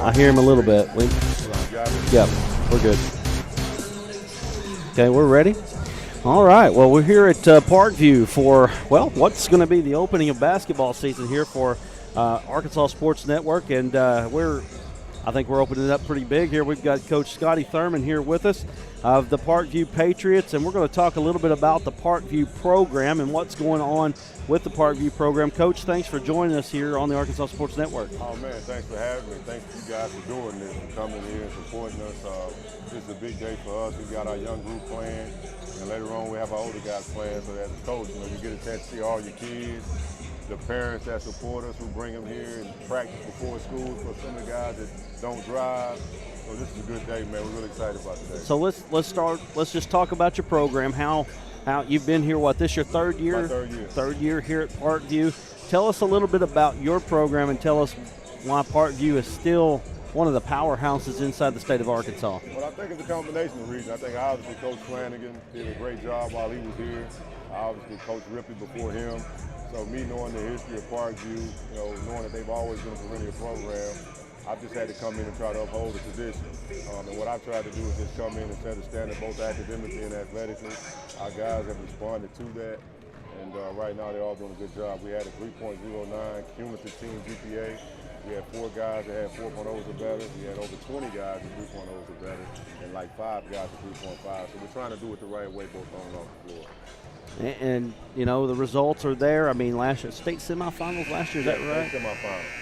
I hear him a little bit. Yep, we're good. Okay, we're ready. All right, well, we're here at Parkview for, well, what's going to be the opening of basketball season here for Arkansas Sports Network, and I think we're opening it up pretty big here. We've got Coach Scotty Thurman here with us of the Parkview Patriots, and we're going to talk a little bit about the Parkview program and what's going on with the Parkview program. Coach, thanks for joining us here on the Arkansas Sports Network. Oh, man, thanks for having me. Thanks to you guys for doing this, for coming here and supporting us. This is a big day for us. We got our young group playing, and later on we have our older guys playing. So as a coach, you get a chance to see all your kids, the parents that support us, who bring them here and practice before school for some of the guys that don't drive. So this is a good day, man. We're really excited about today. So let's just talk about your program. How you've been here, this your third year? My third year. Third year here at Parkview. Tell us a little bit about your program and tell us why Parkview is still one of the powerhouses inside the state of Arkansas. Well, I think it's a combination of reasons. I think obviously Coach Flanagan did a great job while he was here. Obviously Coach Ripley before him. So me knowing the history of Parkview, knowing that they've always been a perennial program, I've just had to come in and try to uphold the tradition. And what I've tried to do is just come in and set a standard both academically and athletically. Our guys have responded to that. And right now they're all doing a good job. We had a 3.09 cumulative team GPA. We had 4 guys that had 4.0s or better. We had over 20 guys with 3.0s or better, and like 5 guys with 3.5. So we're trying to do it the right way, both on and off the floor. And the results are there. I mean, last year, state semifinals last year, is that right?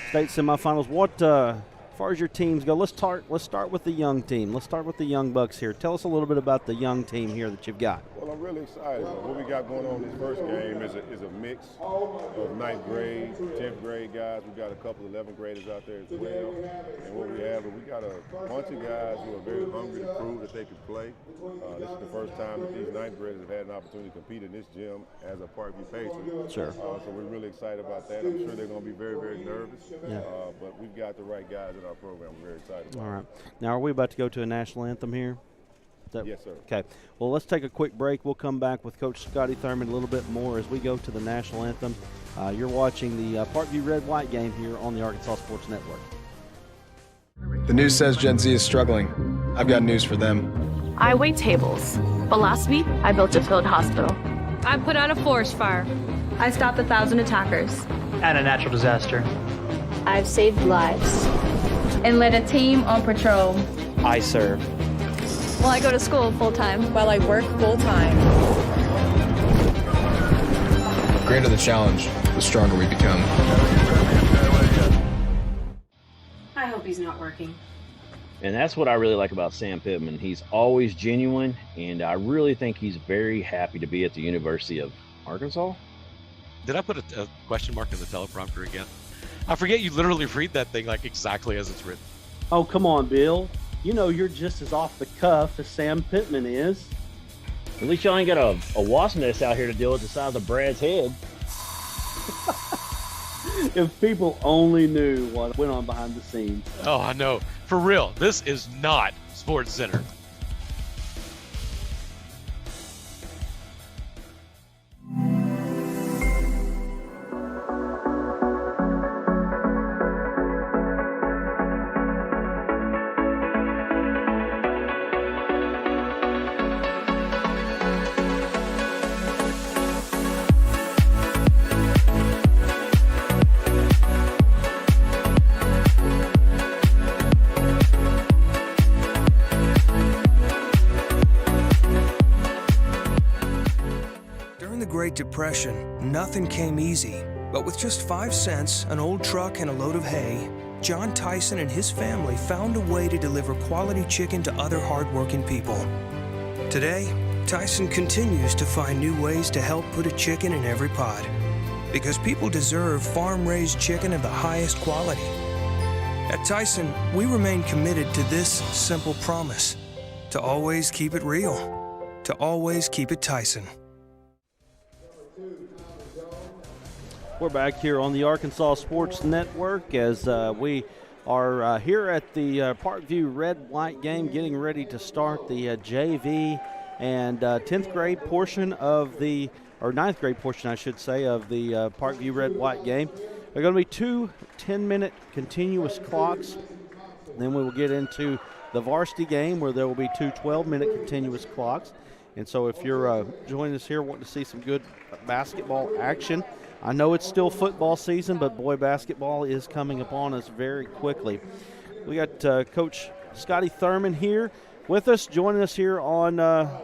State semifinals. What, as far as your teams go, let's start with the young team. Let's start with the Young Bucks here. Tell us a little bit about the young team here that you've got. Well, I'm really excited. What we got going on this first game is a mix of 9th grade, 10th grade guys. We've got a couple of 11th graders out there as well. And what we have is we got a bunch of guys who are very hungry to prove that they can play. This is the first time that these 9th graders have had an opportunity to compete in this gym as a Parkview Patriot. Sure. So we're really excited about that. I'm sure they're going to be very, very nervous. Yeah. But we've got the right guys in our program. We're very excited about. All right. Now, are we about to go to a national anthem here? Yes, sir. Okay. Well, let's take a quick break. We'll come back with Coach Scotty Thurman a little bit more as we go to the national anthem. You're watching the Parkview Red-White game here on the Arkansas Sports Network. The news says Gen Z is struggling. I've got news for them. I wait tables, but last week I built a field hospital. I put out a forest fire. I stopped 1,000 attackers. And a natural disaster. I've saved lives. And led a team on patrol. I serve. Well, I go to school full-time. While I work full-time. The greater the challenge, the stronger we become. I hope he's not working. And that's what I really like about Sam Pittman. He's always genuine, and I really think he's very happy to be at the University of Arkansas. Did I put a question mark in the teleprompter again? I forget you literally read that thing like exactly as it's written. Oh, come on, Bill. You're just as off the cuff as Sam Pittman is. At least y'all ain't got a wasp nest out here to deal with the size of Brad's head. If people only knew what went on behind the scenes. Oh, I know. For real, this is not Sports Center. Great Depression, nothing came easy. But with just 5 cents, an old truck, and a load of hay, John Tyson and his family found a way to deliver quality chicken to other hardworking people. Today, Tyson continues to find new ways to help put a chicken in every pot. Because people deserve farm-raised chicken of the highest quality. At Tyson, we remain committed to this simple promise: to always keep it real, to always keep it Tyson. We're back here on the Arkansas Sports Network as we are here at the Parkview Red-White game, getting ready to start the JV and 10th grade portion of the, or 9th grade portion, I should say, of the Parkview Red-White game. There are going to be 2 10-minute continuous clocks. Then we will get into the varsity game where there will be 2 12-minute continuous clocks. And so if you're joining us here wanting to see some good basketball action, I know it's still football season, but boy, basketball is coming upon us very quickly. We got Coach Scotty Thurman here with us, joining us here on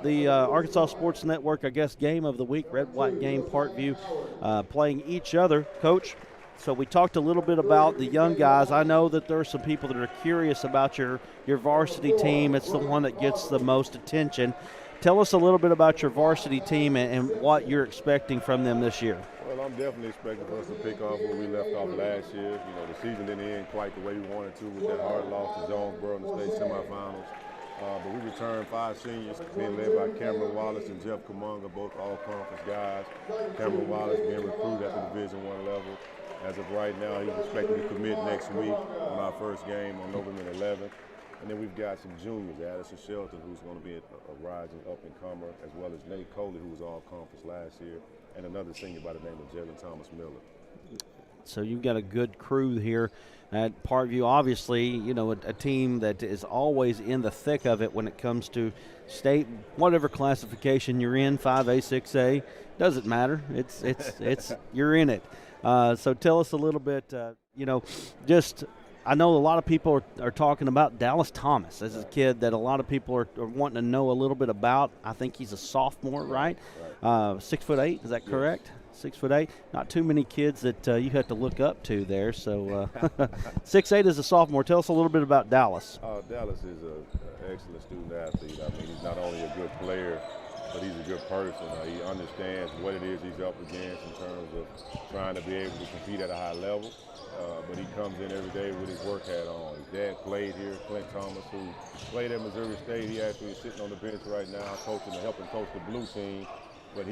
the Arkansas Sports Network, I guess, game of the week, Red-White game, Parkview, playing each other. Coach, so we talked a little bit about the young guys. I know that there are some people that are curious about your varsity team. It's the one that gets the most attention. Tell us a little bit about your varsity team and what you're expecting from them this year. Well, I'm definitely expecting for us to pick off where we left off last year. You know, the season didn't end quite the way we wanted to with that hard loss to Jonesboro in the state semifinals. But we returned 5 seniors, being led by Cameron Wallace and Jeff Kamunga, both all-conference guys. Cameron Wallace being recruited at the Division I level. As of right now, he's expected to commit next week on our first game on November 11th. And then we've got some juniors, Addison Shelton, who's going to be a rising up-and-comer, as well as Nate Coley, who was all-conference last year, and another senior by the name of Jalen Thomas Miller. So you've got a good crew here at Parkview. Obviously, you know, a team that is always in the thick of it when it comes to state, whatever classification you're in, 5A, 6A, doesn't matter. It's you're in it. So tell us a little bit, I know a lot of people are talking about Dallas Thomas as a kid that a lot of people are wanting to know a little bit about. I think he's a sophomore, right? 6'8", is that correct? 6'8". Not too many kids that you have to look up to there. So 6'8" is a sophomore. Tell us a little bit about Dallas. Dallas is an excellent student athlete. I mean, he's not only a good player, but he's a good person. He understands what it is he's up against in terms of trying to be able to compete at a high level. But he comes in every day with his work hat on. His dad played here, Clint Thomas, who played at Missouri State. He actually is sitting on the bench right now, helping coach the blue team. But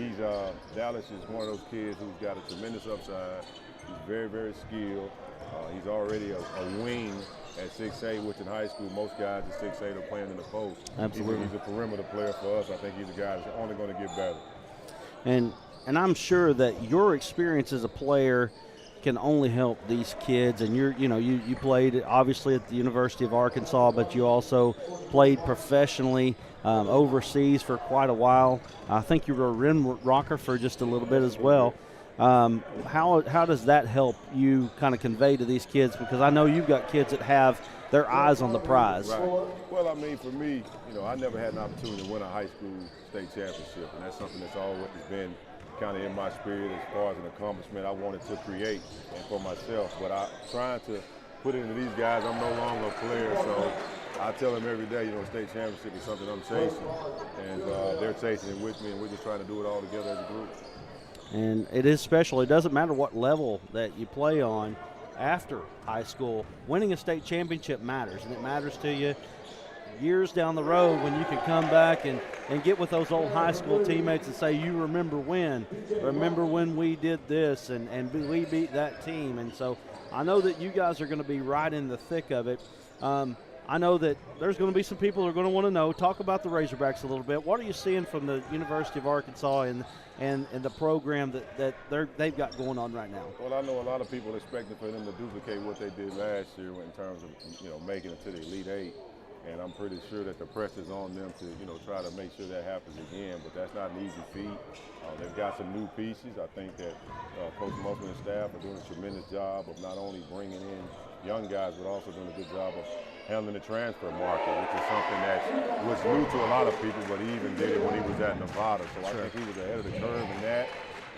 Dallas is one of those kids who's got a tremendous upside. He's very, very skilled. He's already a wing at 6'8", which in high school, most guys at 6'8" are playing in the post. Absolutely. He's a perimeter player for us. I think he's a guy that's only going to get better. And I'm sure that your experience as a player can only help these kids. And you played obviously at the University of Arkansas, but you also played professionally overseas for quite a while. I think you were a rim rocker for just a little bit as well. How does that help you kind of convey to these kids? Because I know you've got kids that have their eyes on the prize. Right. Well, I mean, for me, I never had an opportunity to win a high school state championship, and that's something that's always been kind of in my spirit as far as an accomplishment I wanted to create and for myself. But I'm trying to put it into these guys. I'm no longer a player, so I tell them every day, state championship is something I'm chasing, and they're chasing it with me, and we're just trying to do it all together as a group. And it is special. It doesn't matter what level that you play on after high school. Winning a state championship matters, and it matters to you years down the road when you can come back and get with those old high school teammates and say, you remember when we did this and we beat that team. And so I know that you guys are going to be right in the thick of it. I know that there's going to be some people who are going to want to know. Talk about the Razorbacks a little bit. What are you seeing from the University of Arkansas and the program that they've got going on right now? Well, I know a lot of people are expecting for them to duplicate what they did last year in terms of making it to the Elite Eight. And I'm pretty sure that the press is on them to, try to make sure that happens again. But that's not an easy feat. They've got some new pieces. I think that Coach Musman and staff are doing a tremendous job of not only bringing in young guys, but also doing a good job of handling the transfer market, which is something that was new to a lot of people, but he even did it when he was at Nevada. So I think he was ahead of the curve in that.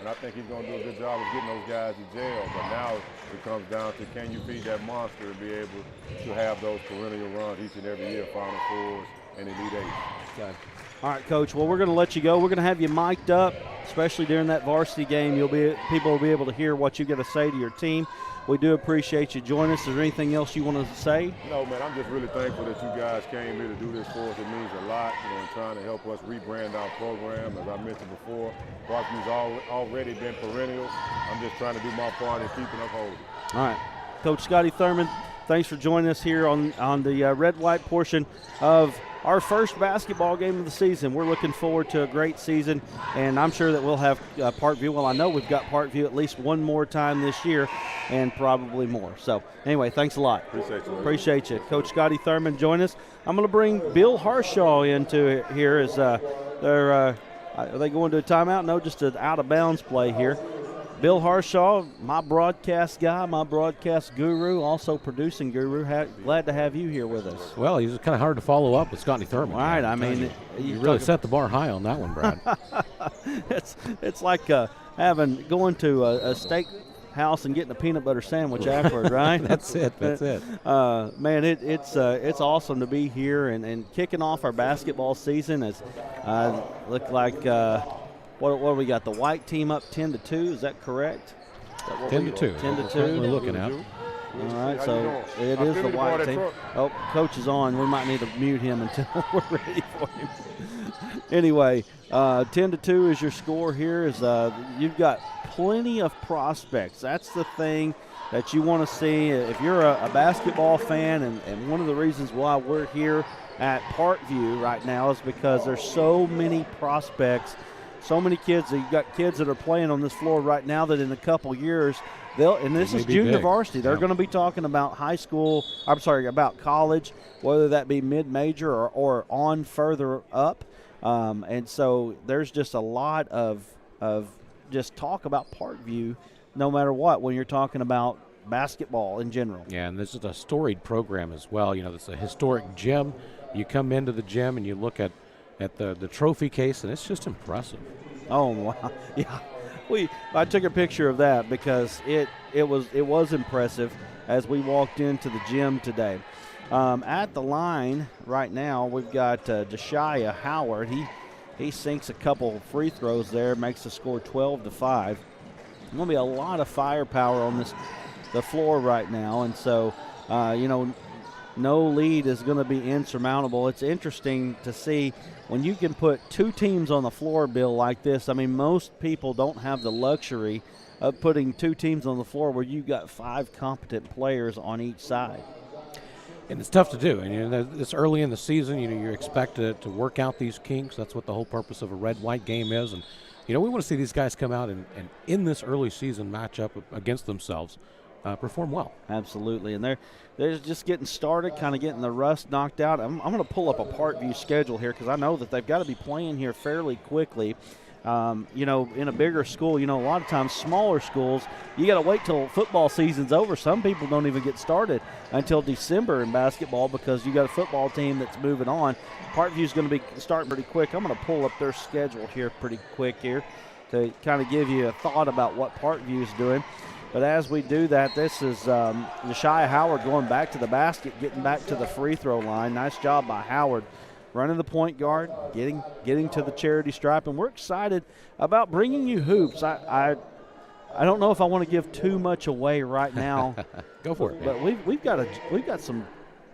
And I think he's going to do a good job of getting those guys to jail. But now it comes down to, can you feed that monster and be able to have those perennial runs each and every year, Final Fours and Elite Eight. Okay. All right, Coach. Well, we're going to let you go. We're going to have you mic'd up, especially during that varsity game. People will be able to hear what you got to say to your team. We do appreciate you joining us. Is there anything else you want to say? No, man, I'm just really thankful that you guys came here to do this for us. It means a lot, and trying to help us rebrand our program. As I mentioned before, Parkview's already been perennial. I'm just trying to do my part in keeping us holding. All right. Coach Scotty Thurman, thanks for joining us here on the red-white portion of our first basketball game of the season. We're looking forward to a great season, and I'm sure that we'll have Parkview. Well, I know we've got Parkview at least one more time this year and probably more. So, anyway, thanks a lot. Appreciate you. Coach Scotty Thurman, join us. I'm going to bring Bill Harshaw into here as are they going to a timeout? No, just an out-of-bounds play here. Bill Harshaw, my broadcast guy, my broadcast guru, also producing guru. Glad to have you here with us. Well, he's kind of hard to follow up with Scotty Thurman. Right, I mean, you really set the bar high on that one, Brad. it's like going to a steak house and getting a peanut butter sandwich afterward, right? That's it. Man, it's awesome to be here and kicking off our basketball season. As look like. What do we got? The white team up 10-2. Is that correct? 10-2. 10-2. We're looking at. All right, so it is the white team. Oh, coach is on. We might need to mute him until we're ready for him. Anyway, 10-2 is your score here. You've got plenty of prospects. That's the thing that you want to see. If you're a basketball fan, and one of the reasons why we're here at Parkview right now is because there's so many prospects. So many kids. You've got kids that are playing on this floor right now that in a couple years and this is junior varsity. They're going to be talking about about college, whether that be mid-major or on further up. And so there's just a lot of just talk about Parkview no matter what when you're talking about basketball in general. Yeah, and this is a storied program as well. You know, it's a historic gym. You come into the gym and you look at the trophy case, and it's just impressive. Oh, wow. Yeah. I took a picture of that because it was impressive as we walked into the gym today. At the line right now, we've got Josiah Howard. He sinks a couple free throws there, makes the score 12-5. There's going to be a lot of firepower on the floor right now, and so, no lead is going to be insurmountable. It's interesting to see when you can put two teams on the floor, Bill, like this. I mean, most people don't have the luxury of putting two teams on the floor where you've got 5 competent players on each side. And it's tough to do. And it's early in the season. You expect to work out these kinks. That's what the whole purpose of a red-white game is. And, we want to see these guys come out and in this early season match up against themselves. Perform well. Absolutely, and they're just getting started, kind of getting the rust knocked out. I'm going to pull up a Parkview schedule here because I know that they've got to be playing here fairly quickly. In a bigger school, a lot of times smaller schools, you got to wait till football season's over. Some people don't even get started until December in basketball because you got a football team that's moving on. Parkview's going to be starting pretty quick. I'm going to pull up their schedule here pretty quick here to kind of give you a thought about what Parkview's doing. But as we do that, this is Josiah Howard going back to the basket, getting back to the free throw line. Nice job by Howard running the point guard, getting to the charity stripe. And we're excited about bringing you hoops. I don't know if I want to give too much away right now. Go for it. But we've got some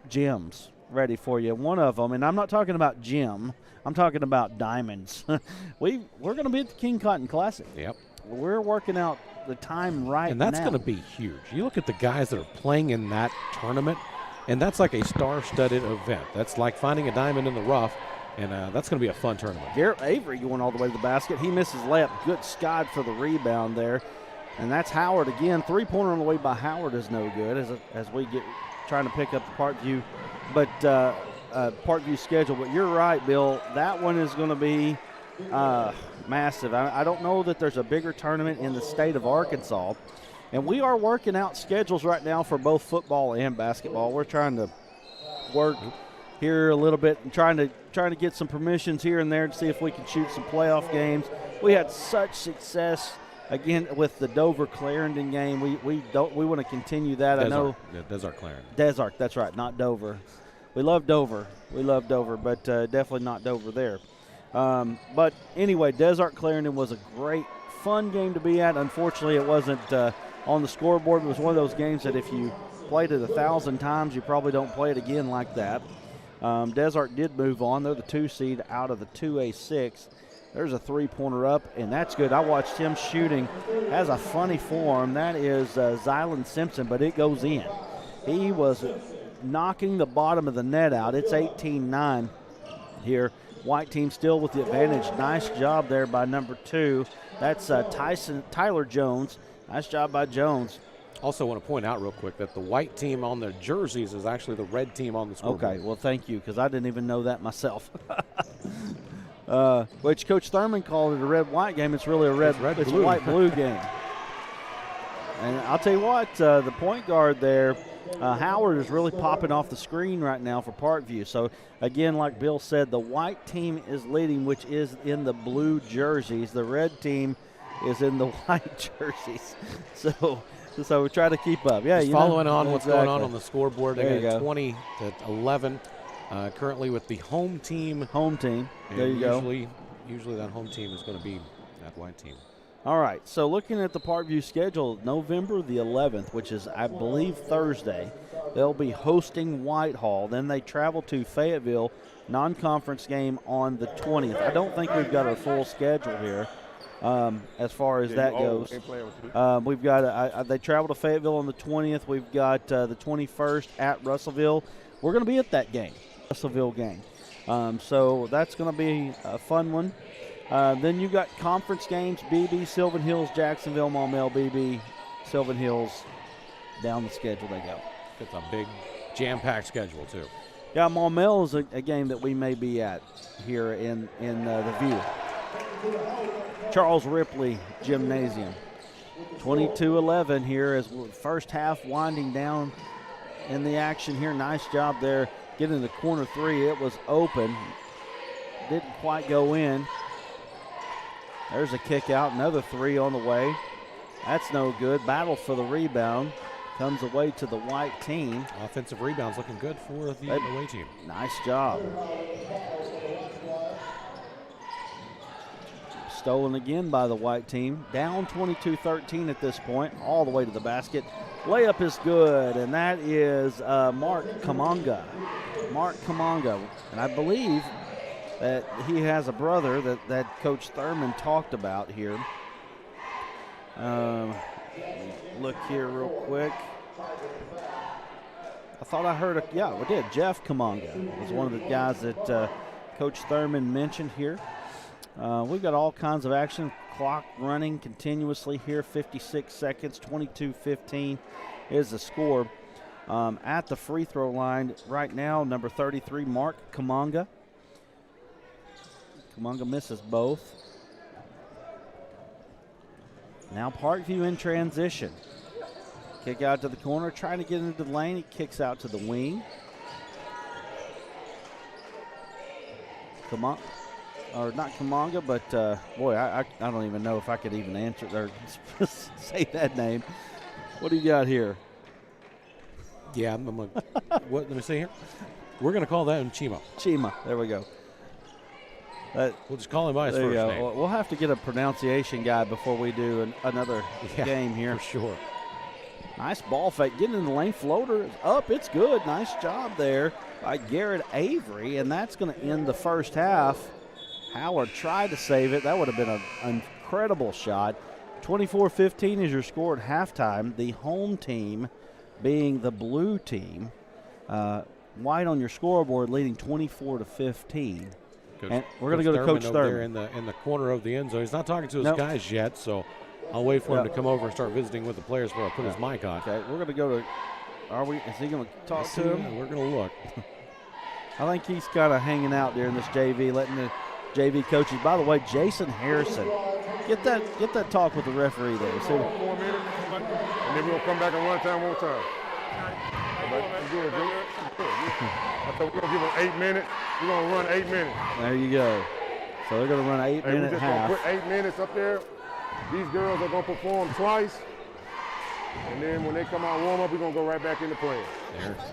gems ready for you. One of them, and I'm not talking about gem. I'm talking about diamonds. We're going to be at the King Cotton Classic. Yep. We're working out the time right now. And that's going to be huge. You look at the guys that are playing in that tournament, and that's like a star-studded event. That's like finding a diamond in the rough, and that's going to be a fun tournament. Garrett Avery going all the way to the basket. He misses layup. Good Scott for the rebound there. And that's Howard again. Three-pointer on the way by Howard is no good as we get trying to pick up the Parkview. But Parkview schedule. But you're right, Bill. That one is going to be massive. I don't know that there's a bigger tournament in the state of Arkansas. And we are working out schedules right now for both football and basketball. We're trying to work here a little bit and trying to get some permissions here and there to see if we can shoot some playoff games. We had such success again with the Dover-Clarendon game. We want to continue that. Desart. I know. Yeah, Desart-Clarendon. Desart, that's right, not Dover. We love Dover, but definitely not Dover there. But anyway, Desart-Clarendon was a great, fun game to be at. Unfortunately, it wasn't on the scoreboard. It was one of those games that if you played it 1,000 times, you probably don't play it again like that. Desart did move on. They're the 2 seed out of the 2A6. There's a three-pointer up, and that's good. I watched him shooting. Has a funny form. That is Zylan Simpson, but it goes in. He was knocking the bottom of the net out. It's 18-9. here. White team still with the advantage. Nice job there by number 2. That's Tyler Jones. Nice job by Jones. Also want to point out real quick that the white team on their jerseys is actually the red team on the scoreboard. Okay, well, thank you, because I didn't even know that myself. Which Coach Thurman called it a red-white game. It's really a white-blue game. And I'll tell you what, the point guard there, Howard, is really popping off the screen right now for Parkview. So, again, like Bill said, the white team is leading, which is in the blue jerseys. The red team is in the white jerseys. So we try to keep up. Yeah, following on what's going on the scoreboard. There They you got go. 20-11 currently with the home team. Home team. There you go. Usually that home team is going to be that white team. All right, so looking at the Parkview schedule, November the 11th, which is, I believe, Thursday, they'll be hosting Whitehall. Then they travel to Fayetteville, non-conference game on the 20th. I don't think we've got a full schedule here as far as that goes. We've got they travel to Fayetteville on the 20th. We've got the 21st at Russellville. We're going to be at that game, Russellville game. So that's going to be a fun one. Then you got conference games, BB, Sylvan Hills, Jacksonville, Maumelle, BB, Sylvan Hills. Down the schedule they go. It's a big jam-packed schedule, too. Yeah, Maumelle is a game that we may be at here in the View. Charles Ripley Gymnasium. 22-11 here as first half winding down in the action here. Nice job there getting the corner 3. It was open. Didn't quite go in. There's a kick out. Another 3 on the way. That's no good. Battle for the rebound. Comes away to the white team. Offensive rebounds looking good for the away team. Nice job. Stolen again by the white team. Down 22-13 at this point, all the way to the basket. Layup is good, and that is Mark Kamanga. Mark Kamanga. And I believe that he has a brother that Coach Thurman talked about here. Look here real quick. I thought I heard, we did. Jeff Kamanga was one of the guys that Coach Thurman mentioned here. We've got all kinds of action. Clock running continuously here, 56 seconds, 22-15 is the score. At the free throw line right now, number 33, Mark Kamanga. Kamanga misses both. Now Parkview in transition. Kick out to the corner, trying to get into the lane. He kicks out to the wing. Kamanga. Or not Kamanga, but boy, I don't even know if I could even answer or say that name. What do you got here? Yeah, I'm gonna, what? Let me see here. We're going to call that Chima. Chima. There we go. We'll just call him by his first name. We'll have to get a pronunciation guy before we do another game here. For sure. Nice ball fake. Getting in the lane. Floater is up. It's good. Nice job there by Garrett Avery, and that's going to end the first half. Howard tried to save it. That would have been an incredible shot. 24-15 is your score at halftime. The home team being the blue team. White on your scoreboard leading 24-15. And we're going to go to Coach Thurman. There in the corner of the end zone. He's not talking to his guys yet, so I'll wait for him to come over and start visiting with the players before I put his mic on. Okay, we're going to go to – is he going to talk to him? Yeah, we're going to look. I think he's kind of hanging out there in this JV, letting the JV coaches. By the way, Jason Harrison, get that talk with the referee there. So 4 minutes, and then we'll come back and run time one time. Good. I thought we're going to give them 8 minutes. We're going to run 8 minutes. There you go. So they're going to run an 8-minute half. We're just going to put 8 minutes up there. These girls are going to perform twice. And then when they come out warm up, we're going to go right back into playing.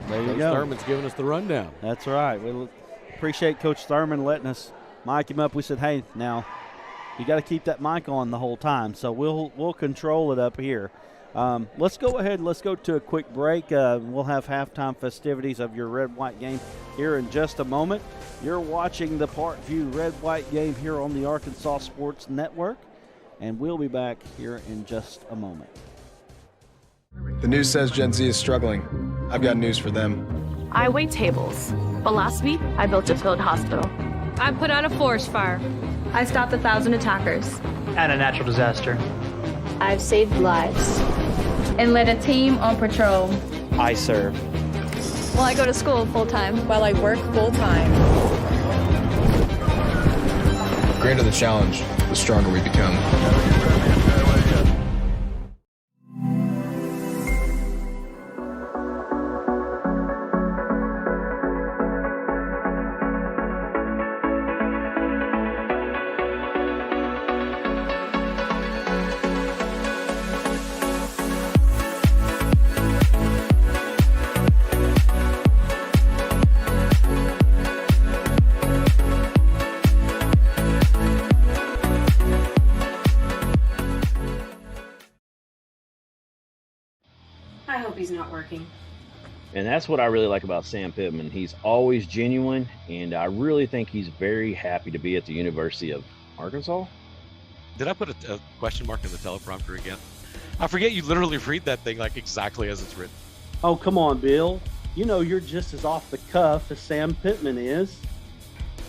There you Coach go. Thurman's giving us the rundown. That's right. We appreciate Coach Thurman letting us mic him up. We said, hey, now you got to keep that mic on the whole time. So we'll control it up here. Let's go ahead and let's go to a quick break. We'll have halftime festivities of your red-white game here in just a moment. You're watching the Parkview red-white game here on the Arkansas Sports Network, and we'll be back here in just a moment. The news says Gen Z is struggling. I've got news for them. I wait tables, but last week I built a field hospital. I put out a forest fire. I stopped 1,000 attackers. And a natural disaster. I've saved lives. And led a team on patrol. I serve. Well, I go to school full time. While I work full time. The greater the challenge, the stronger we become. I hope he's not working. And that's what I really like about Sam Pittman. He's always genuine, and I really think he's very happy to be at the University of Arkansas. Did I put a question mark in the teleprompter again? I forget you literally read that thing like exactly as it's written. Oh, come on, Bill. You know you're just as off the cuff as Sam Pittman is.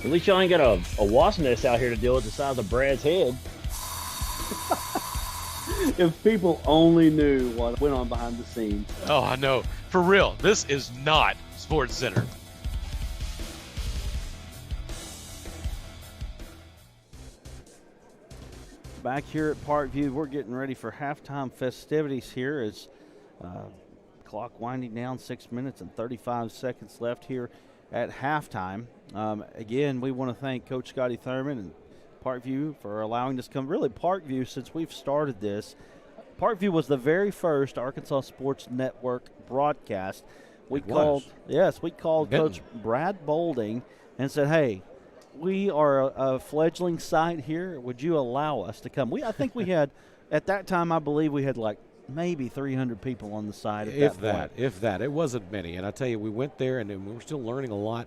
At least y'all ain't got a wasp nest out here to deal with the size of Brad's head. If people only knew what went on behind the scenes. Oh, I know. For real, this is not Sports Center. Back here at Parkview, we're getting ready for halftime festivities here as clock winding down, 6 minutes and 35 seconds left here at halftime. Again, we want to thank Coach Scotty Thurman and Parkview for allowing us to come. Really, Parkview, since we've started this, Parkview was the very first Arkansas Sports Network broadcast. We called Coach Brad Bolding and said, hey, we are a fledgling site here. Would you allow us to come? I think we had, at that time, I believe we had like maybe 300 people on the site at If that. It wasn't many. And I tell you, we went there and we were still learning a lot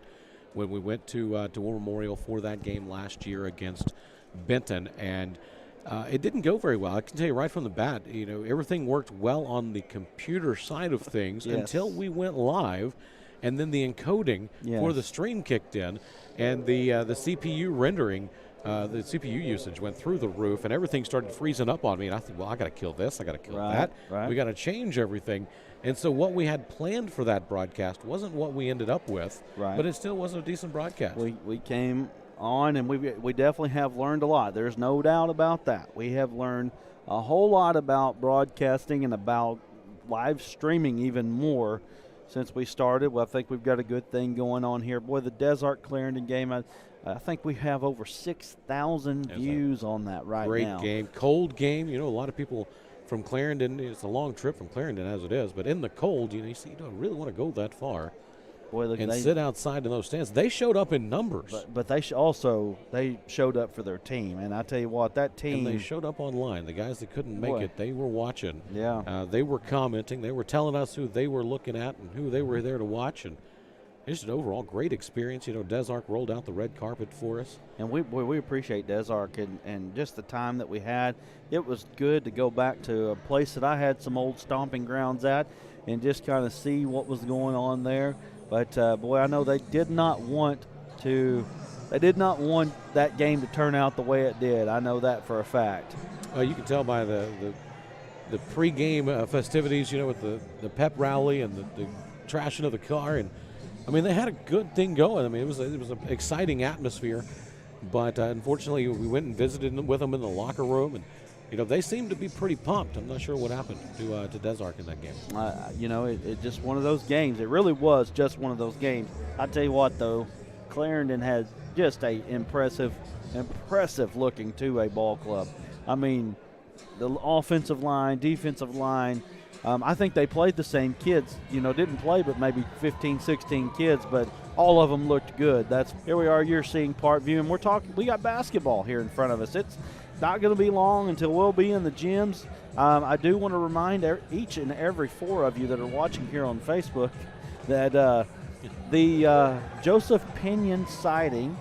when we went to War Memorial for that game last year against Benton. And it didn't go very well. I can tell you right from the bat, everything worked well on the computer side of things until we went live. And then the encoding for the stream kicked in, and the CPU rendering, the CPU usage went through the roof, and everything started freezing up on me. And I thought, well, I got to kill this, I got to kill that. Right. We got to change everything. And so what we had planned for that broadcast wasn't what we ended up with, but it still wasn't a decent broadcast. We came on, and we definitely have learned a lot. There's no doubt about that. We have learned a whole lot about broadcasting and about live streaming even more since we started. Well, I think we've got a good thing going on here. Boy, the Des-Arc-Clarendon game, I think we have over 6,000 views on that now. Great game. Cold game. A lot of people from Clarendon, it's a long trip from Clarendon as it is, but in the cold, you don't really want to go that far. Boy, look, they sit outside in those stands. They showed up in numbers. But they they showed up for their team. And I tell you what, that team. And they showed up online. The guys that couldn't make it, they were watching. Yeah. They were commenting. They were telling us who they were looking at and who they were there to watch. And just an overall great experience. Des-Arc rolled out the red carpet for us. And we appreciate Des-Arc and just the time that we had. It was good to go back to a place that I had some old stomping grounds at and just kind of see what was going on there. But, boy, I know they did not want that game to turn out the way it did. I know that for a fact. You can tell by the pregame festivities, with the pep rally and the trashing of the car. And, they had a good thing going. It was an exciting atmosphere. But, unfortunately, we went and visited with them in the locker room. And, they seemed to be pretty pumped. I'm not sure what happened to Des-Arc in that game. It just one of those games. It really was just one of those games. I tell you what, though, Clarendon has just a impressive looking 2A ball club. The offensive line, defensive line. I think they played the same kids. Didn't play but maybe 15, 16 kids, but all of them looked good. Here we are. You're seeing Parkview, and we got basketball here in front of us. It's not going to be long until we'll be in the gyms. I do want to remind each and every four of you that are watching here on Facebook that the Joseph Pinion sighting.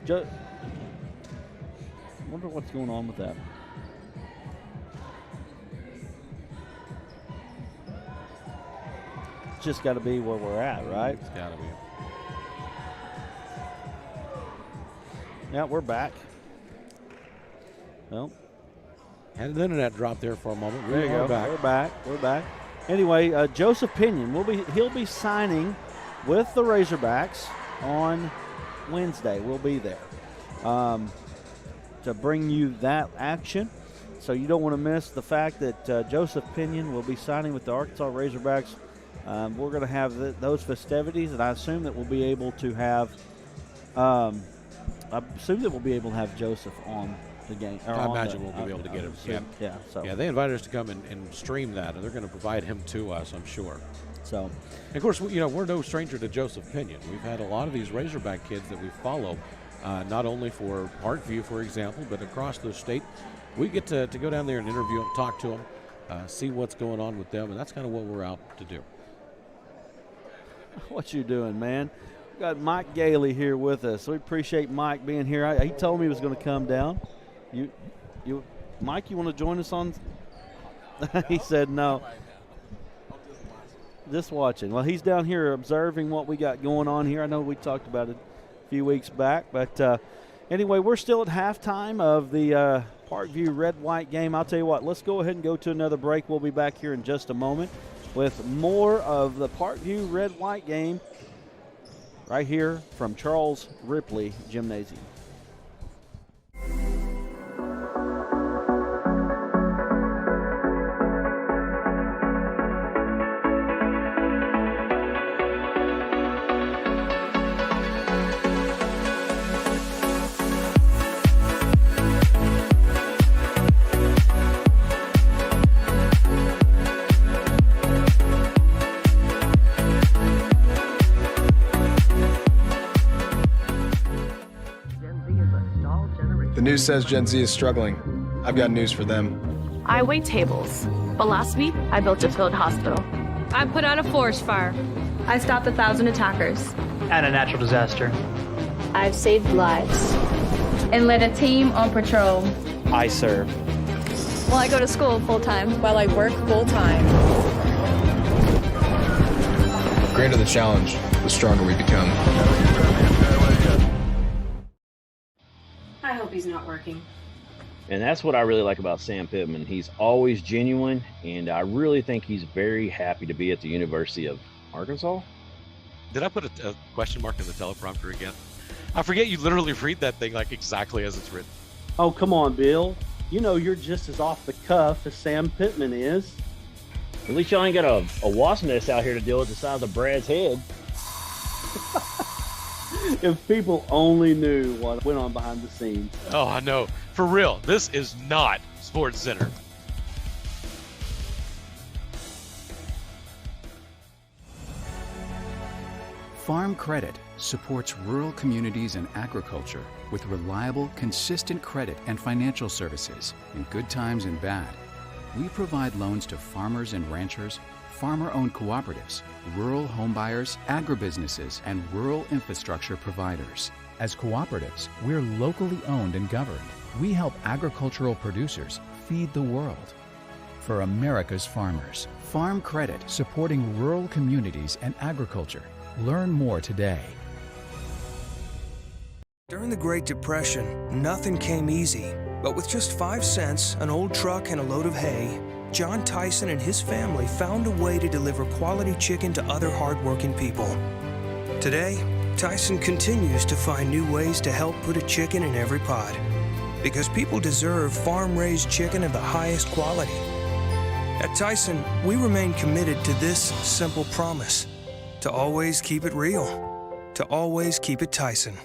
I wonder what's going on with that. It's just got to be where we're at, right? It's got to be. Yeah, we're back. Well, had an internet drop there for a moment. There you go. We're back. Anyway, Joseph Pinion he'll be signing with the Razorbacks on Wednesday. We'll be there to bring you that action. So you don't want to miss the fact that Joseph Pinion will be signing with the Arkansas Razorbacks. We're going to have those festivities, and I assume that we'll be able to have Joseph on the game. I imagine we'll be able to get him. Yeah. They invited us to come and stream that, and they're going to provide him to us, I'm sure. So, and of course, we're no stranger to Joseph Pinion. We've had a lot of these Razorback kids that we follow, not only for Parkview, for example, but across the state. We get to go down there and interview them, talk to them, see what's going on with them, and that's kind of what we're out to do. What you doing, man? We've got Mike Gailey here with us. We appreciate Mike being here. He told me he was going to come down. Mike, you want to join us on? He said no. Just watching. Well, he's down here observing what we got going on here. I know we talked about it a few weeks back, but anyway, we're still at halftime of the Parkview Red-White game. I'll tell you what, let's go ahead and go to another break. We'll be back here in just a moment with more of the Parkview Red-White game right here from Charles Ripley Gymnasium. The news says Gen Z is struggling. I've got news for them. I wait tables, but last week I built a field hospital. I put out a forest fire. I stopped 1,000 attackers. And a natural disaster. I've saved lives. And led a team on patrol. I serve. Well, I go to school full time. While I work full time. The greater the challenge, the stronger we become. I hope he's not working. And that's what I really like about Sam Pittman. He's always genuine, and I really think he's very happy to be at the University of Arkansas. Did I put a question mark in the teleprompter again? I forget you literally read that thing like exactly as it's written. Oh, come on, Bill. You know you're just as off the cuff as Sam Pittman is. At least y'all ain't got a wasp nest out here to deal with the size of Brad's head. If people only knew what went on behind the scenes. Oh, I know. For real, this is not Sports Center. Farm Credit supports rural communities and agriculture with reliable, consistent credit and financial services in good times and bad. We provide loans to farmers and ranchers, farmer-owned cooperatives, rural homebuyers, agribusinesses, and rural infrastructure providers. As cooperatives, we're locally owned and governed. We help agricultural producers feed the world. For America's farmers, Farm Credit, supporting rural communities and agriculture. Learn more today. During the Great Depression, nothing came easy. But with just 5 cents, an old truck, and a load of hay, John Tyson and his family found a way to deliver quality chicken to other hardworking people. Today, Tyson continues to find new ways to help put a chicken in every pot. Because people deserve farm-raised chicken of the highest quality. At Tyson, we remain committed to this simple promise: to always keep it real, to always keep it Tyson.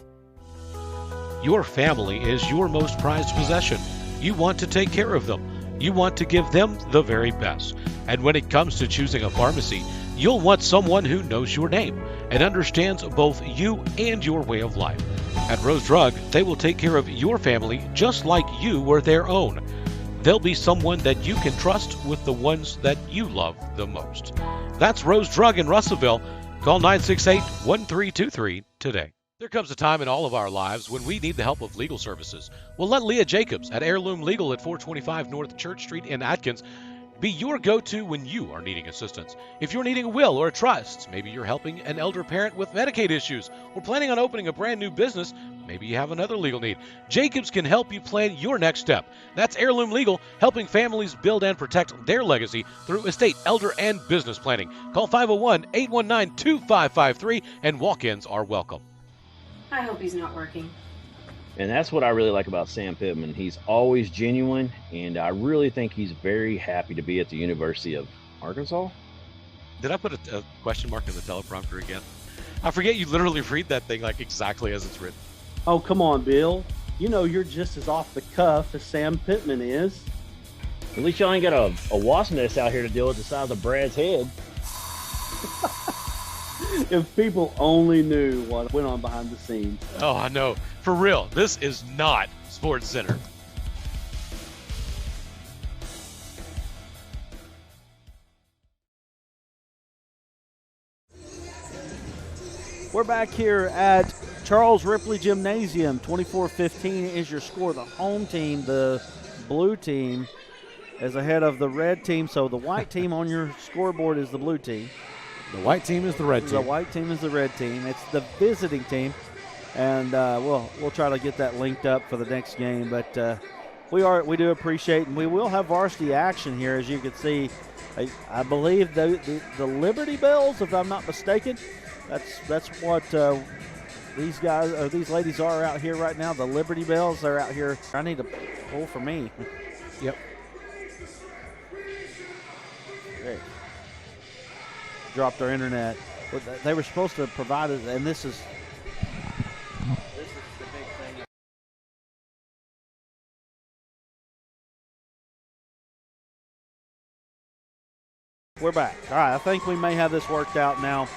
Your family is your most prized possession. You want to take care of them. You want to give them the very best. And when it comes to choosing a pharmacy, you'll want someone who knows your name and understands both you and your way of life. At Rose Drug, they will take care of your family just like you were their own. They'll be someone that you can trust with the ones that you love the most. That's Rose Drug in Russellville. Call 968-1323 today. There comes a time in all of our lives when we need the help of legal services. Well, let Leah Jacobs at Heirloom Legal at 425 North Church Street in Atkins be your go-to when you are needing assistance. If you're needing a will or a trust, maybe you're helping an elder parent with Medicaid issues, or planning on opening a brand new business, Maybe you have another legal need. Jacobs can help you plan your next step. That's Heirloom Legal, helping families build and protect their legacy through estate, elder, and business planning. Call 501-819-2553, and walk-ins are welcome. I hope he's not working. And that's what I really like about Sam Pittman. He's always genuine, and I really think he's very happy to be at the University of Arkansas. Did I put a question mark in the teleprompter again? I forget you literally read that thing like exactly as it's written. Oh, come on, Bill. You know you're just as off the cuff as Sam Pittman is. At least y'all ain't got a wasp nest out here to deal with the size of Brad's head. If people only knew what went on behind the scenes. Oh, I know. For real, this is not Sports Center. We're back here at Charles Ripley Gymnasium. 24-15 is your score. The home team, the blue team, is ahead of the red team. So the white team on your scoreboard is the blue team. The white team is the red team. The white team is the red team. It's the visiting team. And we'll try to get that linked up for the next game. But we do appreciate, and we will have varsity action here, as you can see. I believe the Liberty Bells, if I'm not mistaken. That's what these guys or these ladies are out here right now. The Liberty Bells are out here. I need to pull for me. Yep. Hey. Dropped our internet. But they were supposed to provide it, and this is the big thing. We're back. All right, I think we may have this worked out now.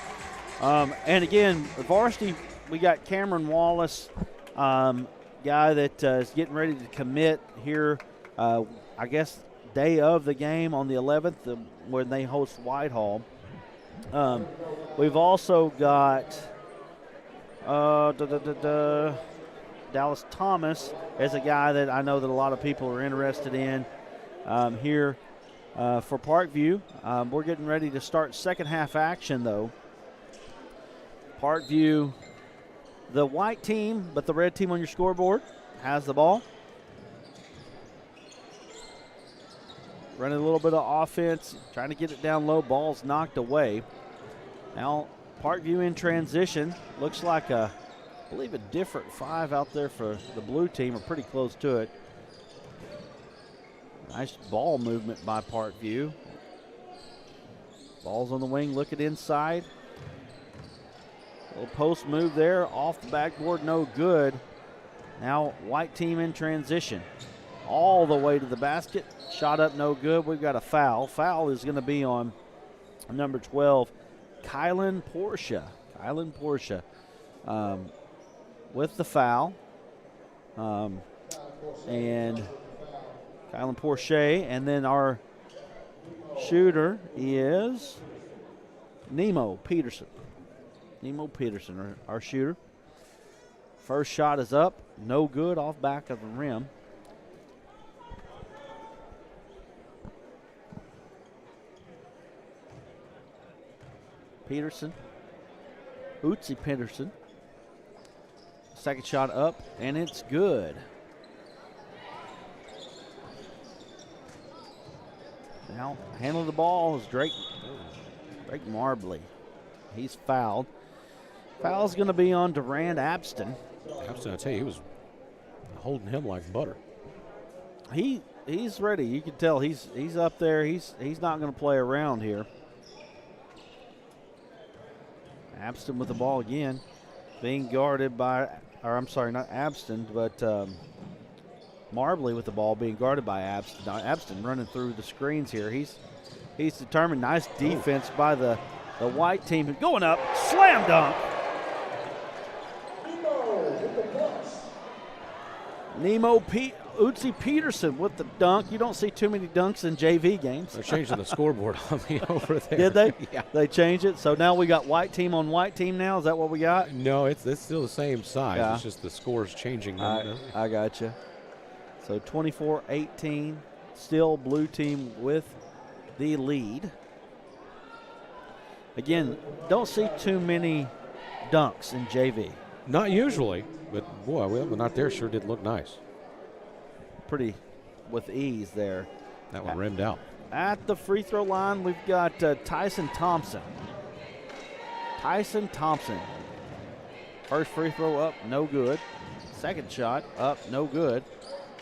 And again, the varsity, we got Cameron Wallace, guy that is getting ready to commit here, I guess, day of the game on the 11th when they host Whitehall. We've also got Dallas Thomas as a guy that I know that a lot of people are interested in here for Parkview. We're getting ready to start second half action, though. Parkview, the white team, but the red team on your scoreboard has the ball. Running a little bit of offense, trying to get it down low. Ball's knocked away. Now, Parkview in transition. Looks like I believe a different 5 out there for the blue team, or pretty close to it. Nice ball movement by Parkview. Ball's on the wing, looking inside. Little post move there, off the backboard, no good. Now white team in transition. All the way to the basket, shot up, no good. We've got a foul. Foul is going to be on number 12, Kylan Portia. Kylan Portia with the foul. And Kylan Portia, and then our shooter is Nemo Peterson. Nemo Peterson, our shooter. First shot is up, no good, off back of the rim. Peterson, Uzi Peterson. Second shot up, and it's good. Now, handling the ball is Drake Marbley. He's fouled. Foul's going to be on Durant Abston. Abston, I tell you, he was holding him like butter. He's ready. You can tell he's up there. He's not going to play around here. Abston with the ball again, being guarded by, or I'm sorry, not Abston, but Marbley with the ball being guarded by Abston. Now Abston running through the screens here. He's determined. Nice defense by the white team. Going up, slam dunk. Uzi Peterson with the dunk. You don't see too many dunks in JV games. They're changing the scoreboard on me over there. Did they? Yeah. They changed it. So now we got white team on white team now. Is that what we got? No, it's still the same size. Yeah. It's just the score's changing. I got you. So 24-18, still blue team with the lead. Again, don't see too many dunks in JV. Not usually, but boy, when not there, sure did look nice. Pretty with ease there. That one rimmed out. At the free throw line, we've got Tyson Thompson. Tyson Thompson. First free throw up, no good. Second shot up, no good.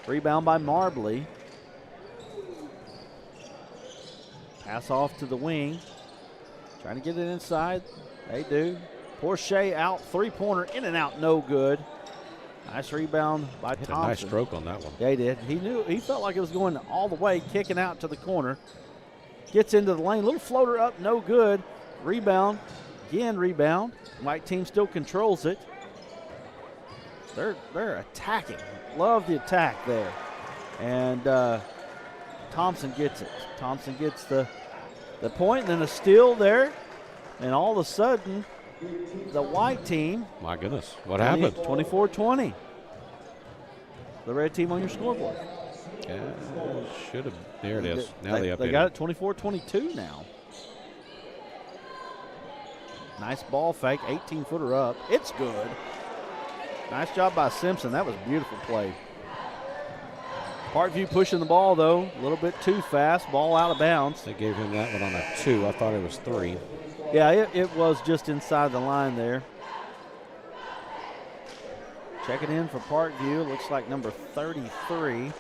Rebound by Marbley. Pass off to the wing. Trying to get it inside. They do. Porche out, three-pointer, in and out, no good. Nice rebound by Thompson. A nice stroke on that one. Yeah, he did. He felt like it was going all the way, kicking out to the corner. Gets into the lane, little floater up, no good. Rebound, again rebound. White team still controls it. They're attacking. Love the attack there. And Thompson gets it. Thompson gets the point, and then a steal there. And all of a sudden, the white team. My goodness, what happened? 24-20. The red team on your scoreboard. Yeah, should have. There it is. Now they got it 24-22 now. Nice ball fake, 18-footer up. It's good. Nice job by Simpson. That was a beautiful play. Parkview pushing the ball, though, a little bit too fast. Ball out of bounds. They gave him that one on a 2. I thought it was 3. Yeah, it was just inside the line there. Checking in for Parkview. Looks like number 33,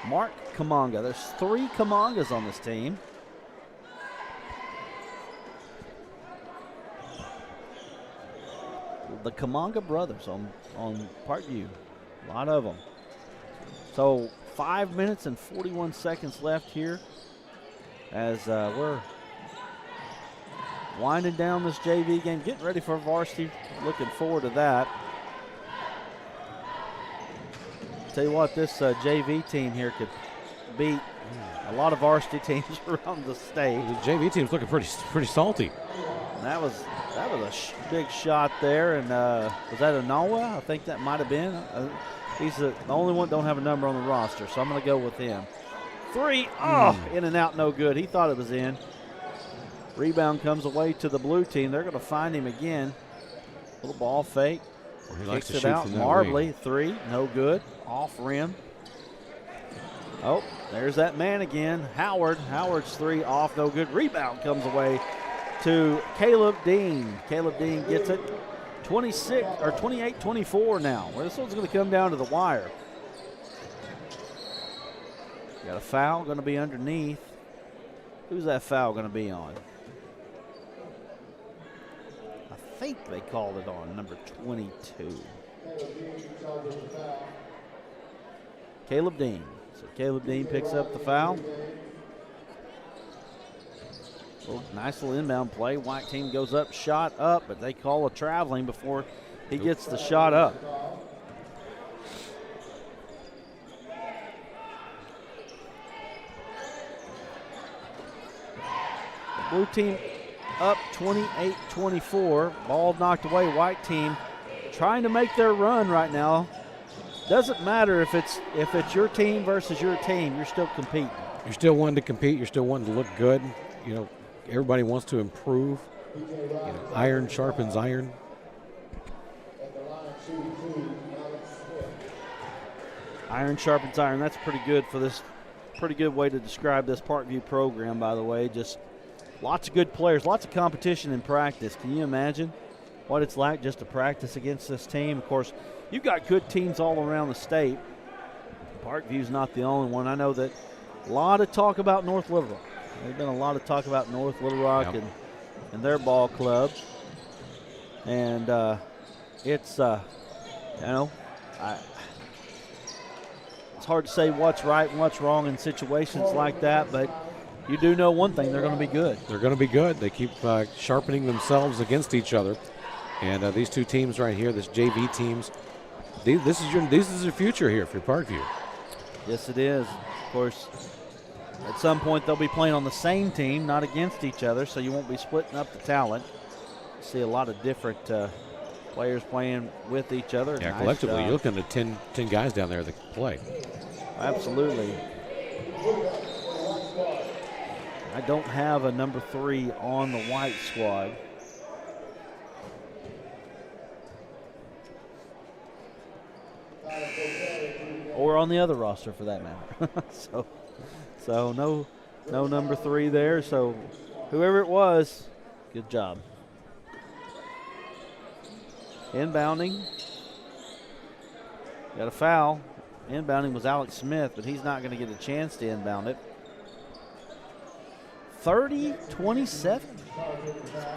Mark Kamanga. There's 3 Kamangas on this team. The Kamanga brothers on Parkview. A lot of them. So 5 minutes and 41 seconds left here as we're winding down this JV game, getting ready for varsity. Looking forward to that. Tell you what, this JV team here could beat a lot of varsity teams around the state. The JV team's looking pretty salty. And that was a big shot there, and was that Onawa? I think that might have been. He's the only one that don't have a number on the roster, so I'm going to go with him. 3, in and out, no good. He thought it was in. Rebound comes away to the blue team. They're going to find him again. Little ball fake. He likes to Kicks shoot it out. from that Marbley, wing. 3, no good. Off rim. Oh, there's that man again. Howard's 3 off, no good. Rebound comes away to Caleb Dean. Caleb Dean gets it. 28-24 now. Well, this one's going to come down to the wire. Got a foul going to be underneath. Who's that foul going to be on? I think they called it on number 22. Caleb Dean. So Caleb Dean picks up the foul. Nice little inbound play. White team goes up, shot up, but they call a traveling before he gets the shot up. Blue team up 28-24. Ball knocked away. White team trying to make their run right now. Doesn't matter if it's your team versus your team. You're still competing. You're still wanting to compete. You're still wanting to look good. You know, everybody wants to improve. You know, iron sharpens iron. Iron sharpens iron. That's pretty good for this. Pretty good way to describe this Parkview program, by the way. Just lots of good players, lots of competition in practice. Can you imagine what it's like just to practice against this team? Of course, you've got good teams all around the state. Parkview's not the only one. I know that a lot of talk about North Little Rock. There's been a lot of talk about North Little Rock and their ball club. And it's, it's hard to say what's right and what's wrong in situations like that, but you do know one thing, they're going to be good. They're going to be good. They keep sharpening themselves against each other. And these two teams right here, this JV teams, this is your future here for Parkview. Yes, it is. Of course, at some point they'll be playing on the same team, not against each other, so you won't be splitting up the talent. You see a lot of different players playing with each other. Yeah, nice collectively, job. you're looking at 10 guys down there that can play. Absolutely. I don't have a number 3 on the white squad. or on the other roster for that matter. so no number 3 there. So whoever it was, good job. Inbounding. Got a foul. Inbounding was Alex Smith, but he's not going to get a chance to inbound it. 30-27.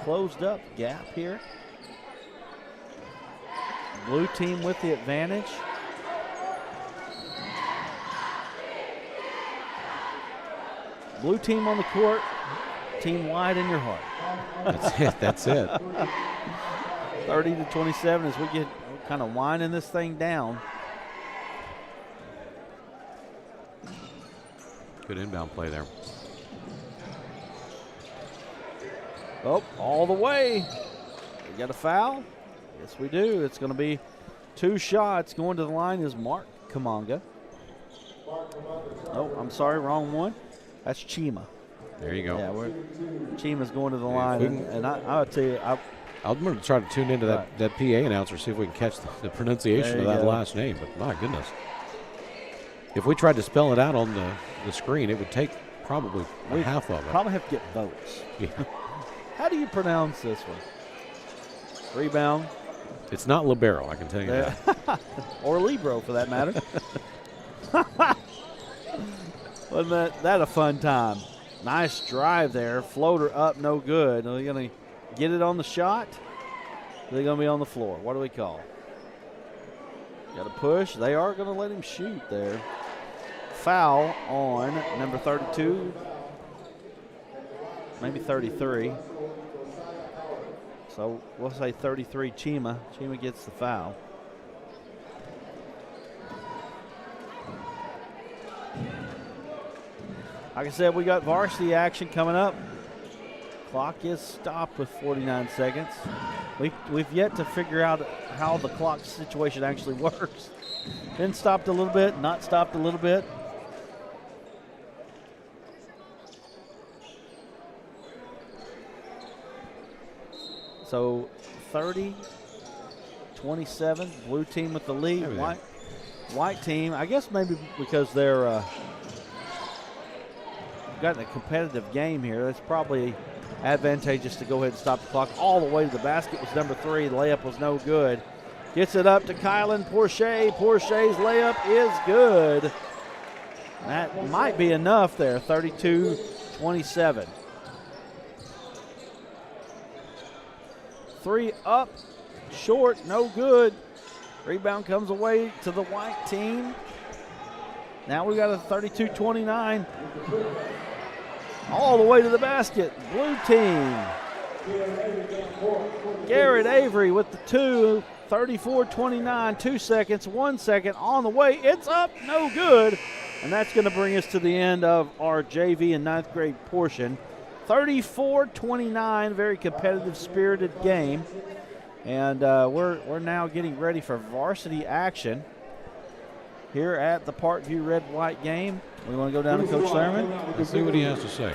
Closed up gap here. Blue team with the advantage. Blue team on the court. Team wide in your heart. That's it. 30-27 as we get kind of winding this thing down. Good inbound play there. Oh, all the way. We got a foul? Yes, we do. It's going to be 2 shots. Going to the line is Mark Kamanga. Oh, I'm sorry, wrong one. That's Chima. There you go. Yeah, Chima's going to the line. And I'll tell you, I'm going to try to tune into that PA announcer, see if we can catch the pronunciation of that last name. But my goodness. If we tried to spell it out on the screen, it would take probably half of it. Probably have to get votes. Yeah. How do you pronounce this one? Rebound. It's not libero, I can tell you that. Or libero, for that matter. Wasn't that a fun time? Nice drive there. Floater up, no good. Are they going to get it on the shot? Are they going to be on the floor? What do we call? Got to push. They are going to let him shoot there. Foul on number 32. Maybe 33. So we'll say 33 Chima. Chima gets the foul. Like I said, we got varsity action coming up. Clock is stopped with 49 seconds. We've yet to figure out how the clock situation actually works. Been stopped a little bit, not stopped a little bit. So 30-27, blue team with the lead. White team, I guess maybe because they're got a competitive game here, that's probably advantageous to go ahead and stop the clock. All the way to the basket was number 3. The layup was no good. Gets it up to Kylan Porche. Porche's layup is good. That might be enough there, 32-27. 3 up, short, no good. Rebound comes away to the white team. Now we got a 32-29. All the way to the basket. Blue team. Garrett Avery with the 2. 34-29. 2 seconds. 1 second on the way. It's up. No good. And that's going to bring us to the end of our JV and 9th grade portion. 34-29. Very competitive, spirited game. And we're now getting ready for varsity action here at the Parkview Red-White game. We want to go down to Coach Thurman. Let's see what he has to say.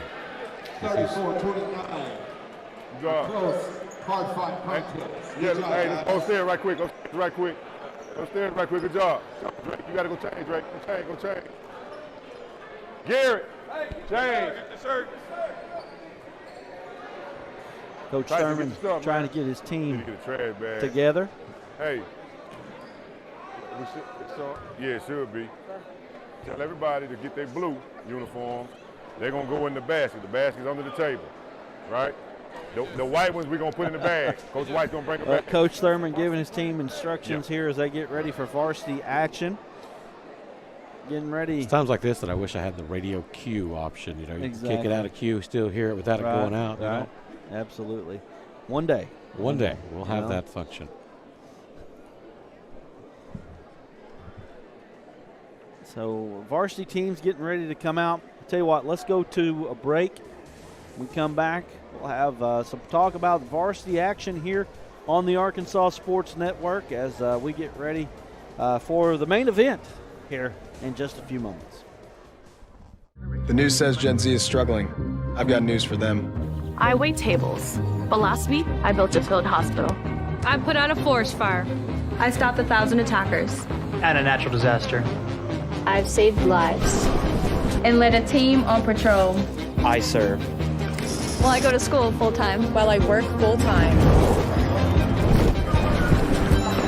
34-29. Hey, go stand right quick. Go stand right quick. Good job. Drake, you got to go change, Drake. Go change. Garrett, change. Coach Thurman trying to get his team together. Hey. Yeah, it should be. Tell everybody to get their blue uniforms. They're going to go in the basket. The basket's under the table, right? The white ones we're going to put in the bag. Coach White's going to bring them back. Coach Thurman giving his team instructions here as they get ready for varsity action. Getting ready. It's times like this that I wish I had the radio cue option. You know, you can kick it out of cue, still hear it without it going out. Right. You know? Absolutely. One day we'll have that function. So varsity teams getting ready to come out. I'll tell you what, let's go to a break. When we come back, we'll have some talk about varsity action here on the Arkansas Sports Network as we get ready for the main event here in just a few moments. The news says Gen Z is struggling. I've got news for them. I wait tables, but last week I built a field hospital. I put out a forest fire. I stopped 1,000 attackers. And a natural disaster. I've saved lives. And led a team on patrol. I serve. Well, I go to school full time. While I work full time.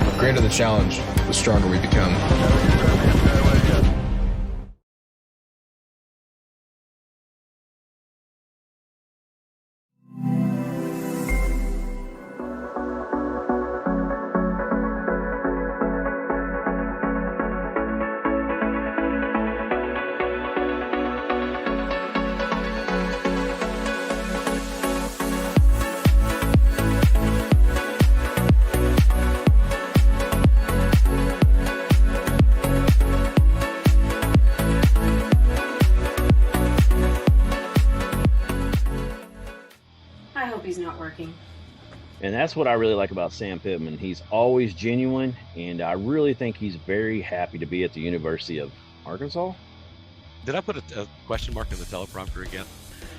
The greater the challenge, the stronger we become. I hope he's not working. And that's what I really like about Sam Pittman. He's always genuine, and I really think he's very happy to be at the University of Arkansas. Did I put a question mark in the teleprompter again?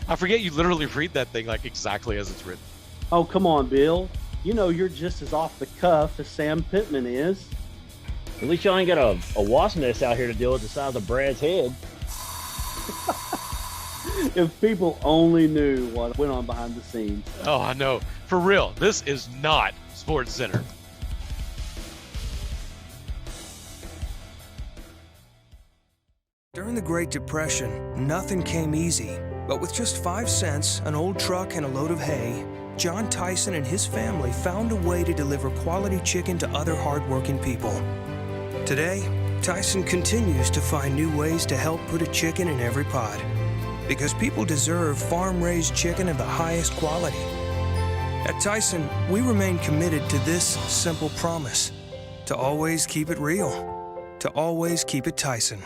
I forget you literally read that thing like exactly as it's written. Oh, come on, Bill. You know you're just as off the cuff as Sam Pittman is. At least y'all ain't got a wasp nest out here to deal with the size of Brad's head. If people only knew what went on behind the scenes. Oh, I know. For real, this is not Sports Center. During the Great Depression, nothing came easy. But with just 5 cents, an old truck, and a load of hay, John Tyson and his family found a way to deliver quality chicken to other hardworking people. Today, Tyson continues to find new ways to help put a chicken in every pot. Because people deserve farm-raised chicken of the highest quality. At Tyson, we remain committed to this simple promise: to always keep it real, to always keep it Tyson.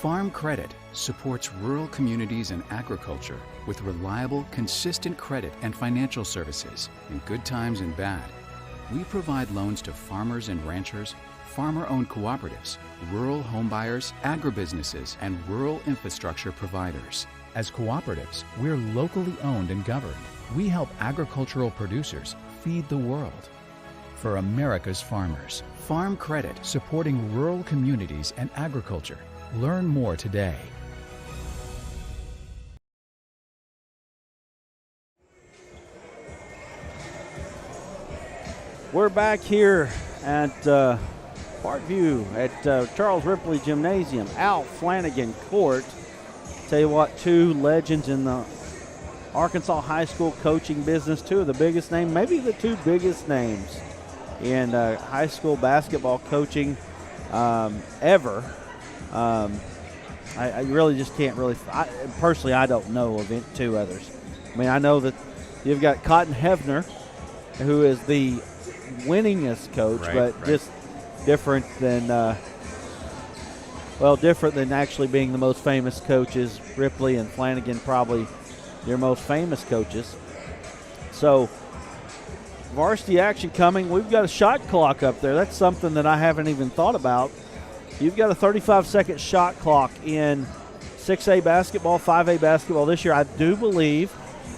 Farm Credit supports rural communities and agriculture with reliable, consistent credit and financial services in good times and bad. We provide loans to farmers and ranchers, farmer-owned cooperatives, rural homebuyers, agribusinesses, and rural infrastructure providers. As cooperatives, we're locally owned and governed. We help agricultural producers feed the world. For America's farmers, Farm Credit, supporting rural communities and agriculture. Learn more today. We're back here at Parkview at Charles Ripley Gymnasium, Al Flanagan Court. Tell you what, two legends in the Arkansas high school coaching business, two of the biggest names, maybe the two biggest names in high school basketball coaching ever. I really just can't really, personally, I don't know of two others. I mean, I know that you've got Cotton Hefner, who is the winningest coach, but just different than different than actually being the most famous coaches. Ripley and Flanagan probably your most famous coaches. So varsity action coming. We've got a shot clock up there. That's something that I haven't even thought about. You've got a 35-second shot clock in 6A basketball, 5A basketball this year. I do believe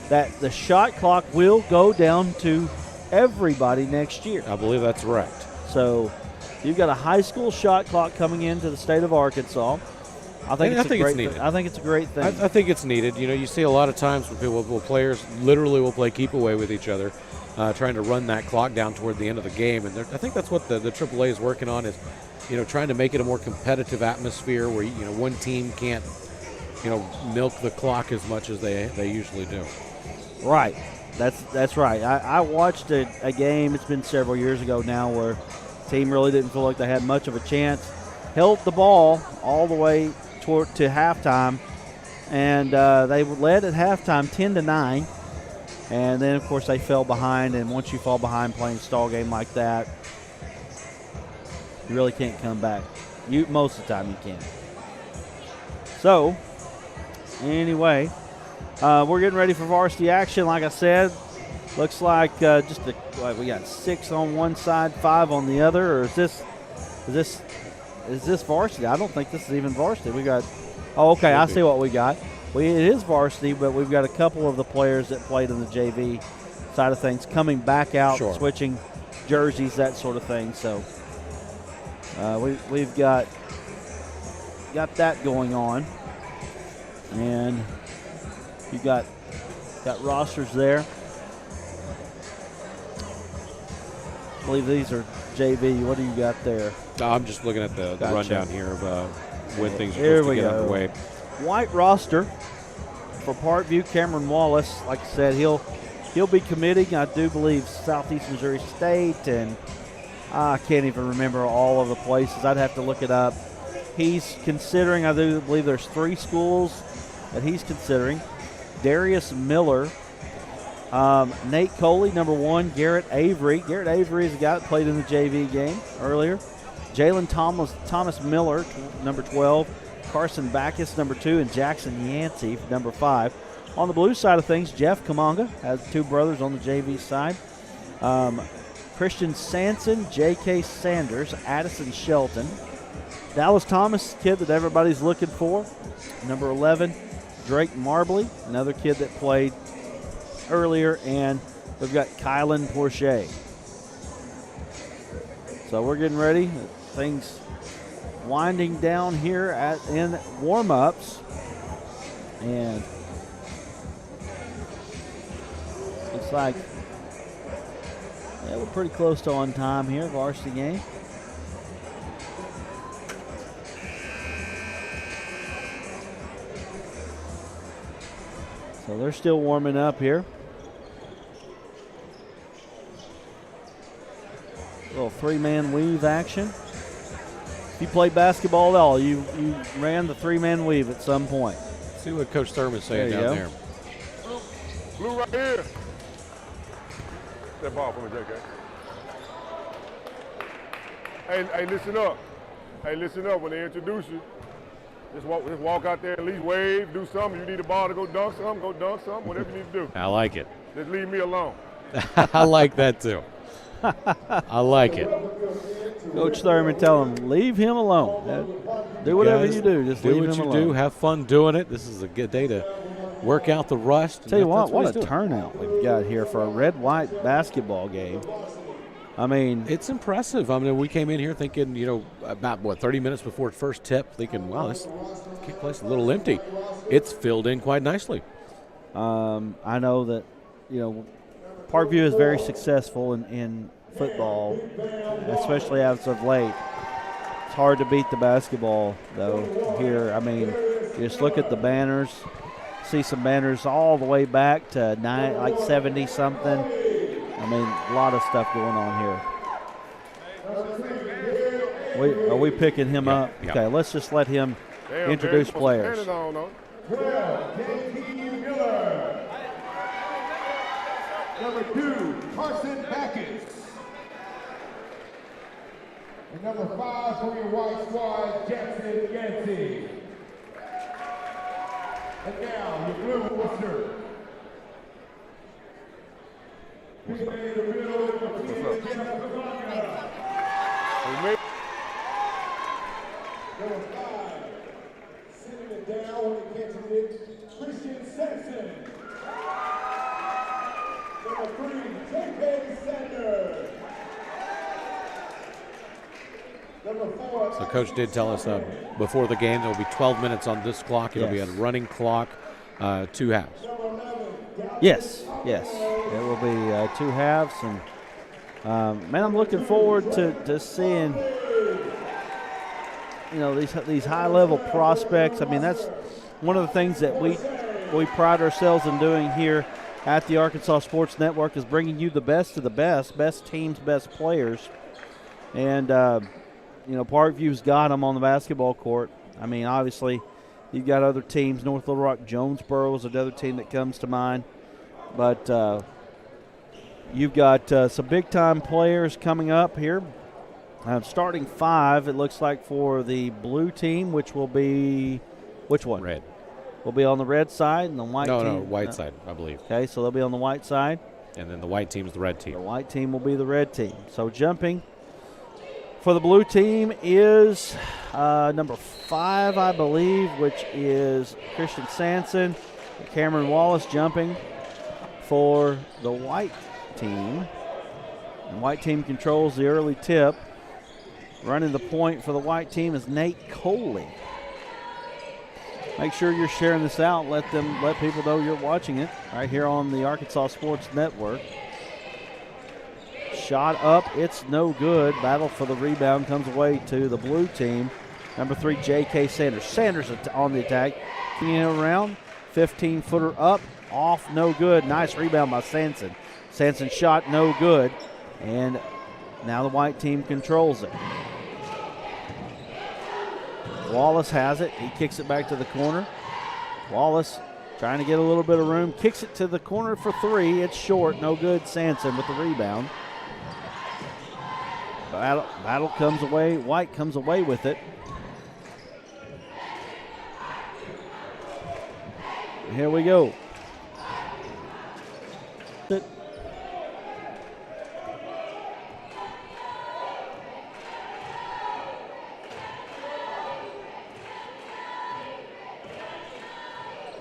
that the shot clock will go down to everybody next year. I believe that's right. So you've got a high school shot clock coming into the state of Arkansas. I think it's needed. I think it's a great thing. I think it's needed. You know, you see a lot of times when players literally will play keep away with each other, trying to run that clock down toward the end of the game. And I think that's what the AAA is working on, is, you know, trying to make it a more competitive atmosphere where, you know, one team can't, you know, milk the clock as much as they usually do. Right. That's right. I watched a game, it's been several years ago now, where the team really didn't feel like they had much of a chance. Held the ball all the way to halftime, and they led at halftime 10-9. And then, of course, they fell behind, and once you fall behind playing a stall game like that, you really can't come back. Most of the time you can't. So, anyway, we're getting ready for varsity action. Like I said, looks like we got 6 on one side, 5 on the other. Or is this varsity? I don't think this is even varsity. We got. Oh, okay. I see what we got. It is varsity, but we've got a couple of the players that played in the JV side of things coming back out, switching jerseys, that sort of thing. So We've got that going on, and you got rosters there. I believe these are JV. What do you got there? I'm just looking at the rundown here of when things are Here supposed we to get go. underway. White roster for Parkview. Cameron Wallace, like I said, he'll be committing, I do believe, Southeast Missouri State, and I can't even remember all of the places. I'd have to look it up. He's considering, I do believe there's 3 schools that he's considering. Darius Miller, Nate Coley, number 1, Garrett Avery. Garrett Avery is a guy that played in the JV game earlier. Jalen Thomas Miller, number 12. Carson Backus, number 2, and Jackson Yancey, number 5. On the blue side of things, Jeff Kamanga has 2 brothers on the JV side. Christian Sanson, J.K. Sanders, Addison Shelton. Dallas Thomas, kid that everybody's looking for. Number 11, Drake Marbley, another kid that played earlier. And we've got Kylan Porche. So we're getting ready. Things winding down here in warm-ups. And looks like we're pretty close to on time here, varsity game. So they're still warming up here. A little 3-man weave action. If you played basketball at all, you ran the 3-man weave at some point. See what Coach Thurman's saying down there. Blue right here. That ball for me, JK. Hey, listen up. Hey, listen up. When they introduce you, just walk out there, at least wave, do something. You need a ball to go dunk something, whatever you need to do. I like it. Just leave me alone. I like that too. I like it. Coach Thurman, tell him, leave him alone. Do whatever you do. Just leave him alone. Do what you do. Have fun doing it. This is a good day to work out the rust. Tell you what a turnout we've got here for a red-white basketball game. I mean, it's impressive. I mean, we came in here thinking, about 30 minutes before first tip, thinking, wow, this kick place is a little empty. It's filled in quite nicely. I know that, Parkview is very successful in football, especially as of late. It's hard to beat the basketball, though, here. I mean, just look at the banners. See some banners all the way back to 70-something. I mean, a lot of stuff going on here. Are we picking him up? Yeah. Okay, let's just let him introduce players. Number 2, Carson Backus. And number 5 for your white squad, Jackson Yancey. And now your blue roster. What's up? Number 5, sending it down when he catches it, Christian Sanson. Number 3, J.K. Sanders. Number 4. So Coach did tell us before the game there will be 12 minutes on this clock. It'll be a running clock, 2 halves. Yes. It will be 2 halves, and man, I'm looking forward to seeing these high-level prospects. I mean, that's one of the things that we pride ourselves in doing here at the Arkansas Sports Network, is bringing you the best of the best teams, best players, and Parkview's got them on the basketball court. I mean, obviously, you've got other teams. North Little Rock, Jonesboro is another team that comes to mind. But you've got some big-time players coming up here. Starting 5, it looks like, for the blue team, which will be which one? Red. Will be on the red side, and the white team. No, white side, I believe. Okay, so they'll be on the white side. And then the white team is the red team. The white team will be the red team. So jumping for the blue team is number 5, I believe, which is Christian Sanson. Cameron Wallace jumping for the white team. The white team controls the early tip. Running the point for the white team is Nate Coley. Make sure you're sharing this out. Let people know you're watching it right here on the Arkansas Sports Network. Shot up, it's no good. Battle for the rebound comes away to the blue team. Number 3, J.K. Sanders. Sanders on the attack. Around, 15-footer up, off, no good. Nice rebound by Sanson. Sanson shot, no good. And now the white team controls it. Wallace has it. He kicks it back to the corner. Wallace trying to get a little bit of room. Kicks it to the corner for 3. It's short, no good. Sanson with the rebound. Battle comes away. White comes away with it. Here we go.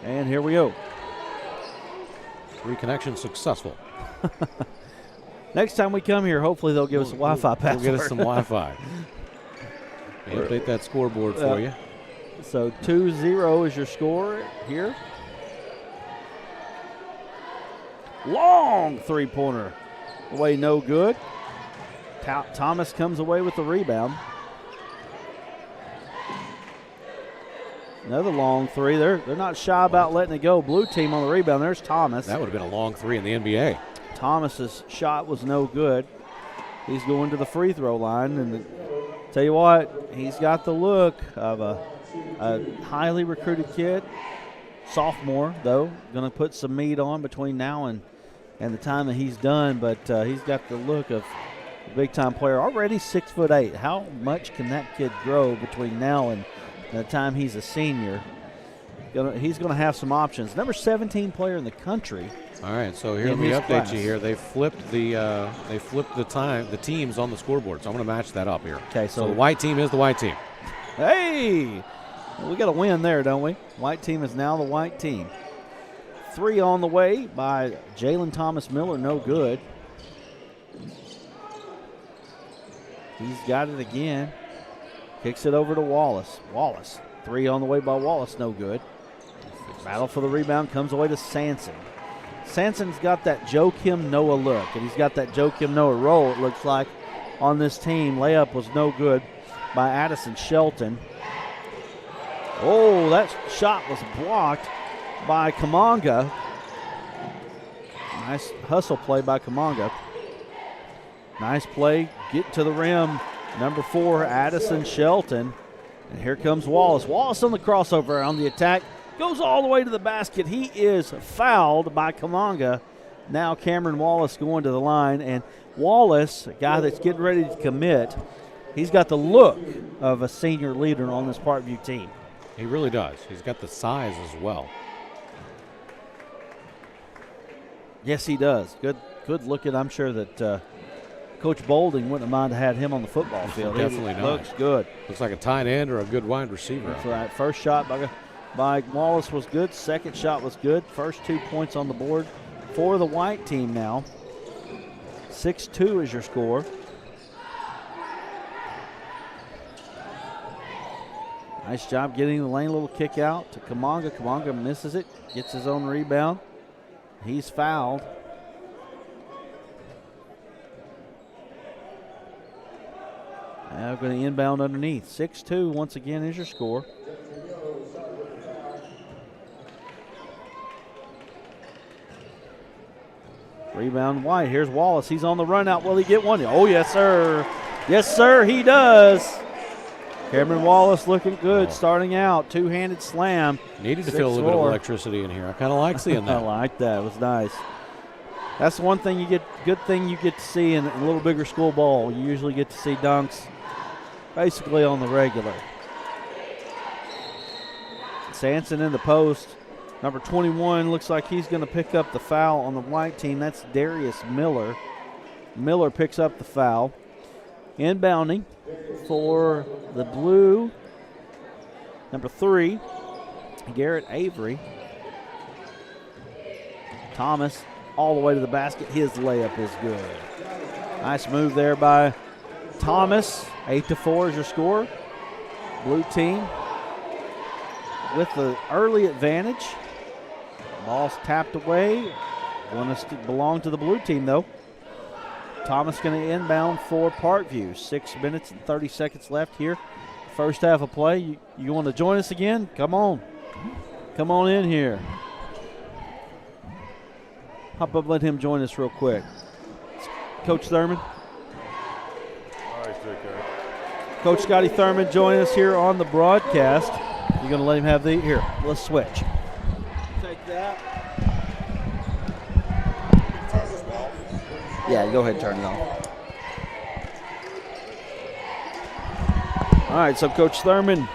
And here we go. Reconnection successful. Next time we come here, hopefully they'll give us a Wi-Fi password. We'll get us some Wi-Fi. Update that scoreboard for you. So 2-0 is your score here. Long three-pointer. Away, no good. Thomas comes away with the rebound. Another long three. They're not shy about letting it go. Blue team on the rebound. There's Thomas. That would have been a long three in the NBA. Thomas's shot was no good. He's going to the free throw line, and tell you what, he's got the look of a highly recruited kid. Sophomore, though, going to put some meat on between now and the time that he's done, but he's got the look of a big-time player. Already 6'8". How much can that kid grow between now and the time he's a senior? He's going to have some options. Number 17 player in the country. All right, so here let me update you here. They flipped the teams on the scoreboard. So I'm going to match that up here. Okay, so the white team is the white team. Hey, we got a win there, don't we? White team is now the white team. 3 on the way by Jalen Thomas Miller, no good. He's got it again. Kicks it over to Wallace. Wallace, 3 on the way by Wallace, no good. Battle for the rebound comes away to Sanson. Sanson's got that Joakim Noah look, and he's got that Joakim Noah roll, it looks like, on this team. Layup was no good by Addison Shelton. Oh, that shot was blocked by Kamanga. Nice hustle play by Kamanga. Nice play, get to the rim. Number 4, Addison Shelton. And here comes Wallace. Wallace on the crossover on the attack. Goes all the way to the basket. He is fouled by Kamanga. Now Cameron Wallace going to the line. And Wallace, a guy that's getting ready to commit, he's got the look of a senior leader on this Parkview team. He really does. He's got the size as well. Yes, he does. Good looking. I'm sure that Coach Bolding wouldn't have minded to have him on the football field. Definitely not. Looks good. Looks like a tight end or a good wide receiver. That's right. First shot by Wallace was good. Second shot was good. First 2 points on the board for the white team now. 6-2 is your score. Nice job getting the lane, little kick out to Kamanga. Kamanga misses it, gets his own rebound. He's fouled. Now going to inbound underneath. 6-2 once again is your score. Rebound White. Here's Wallace. He's on the run out. Will he get one? Oh, yes, sir. Yes, sir, he does. Cameron Wallace looking good starting out. Two-handed slam. Needed to feel a little bit of electricity in here. I kind of like seeing that. I like that. It was nice. That's the one thing good thing you get to see in a little bigger school ball. You usually get to see dunks basically on the regular. Sanson in the post. Number 21 looks like he's going to pick up the foul on the white team. That's Darius Miller. Miller picks up the foul. Inbounding for the blue, number 3, Garrett Avery. Thomas all the way to the basket. His layup is good. Nice move there by Thomas, 8-4 is your score. Blue team with the early advantage. Ball's tapped away. Going to belong to the blue team, though. Thomas going to inbound for Parkview. 6 minutes and 30 seconds left here. First half of play. You want to join us again? Come on. Come on in here. Hop up, let him join us real quick. Coach Thurman. All right, JK. Coach Scotty Thurman joining us here on the broadcast. You're going to let him have the, here, let's switch. Take that. Yeah, go ahead and turn it on. All right, so Coach Thurman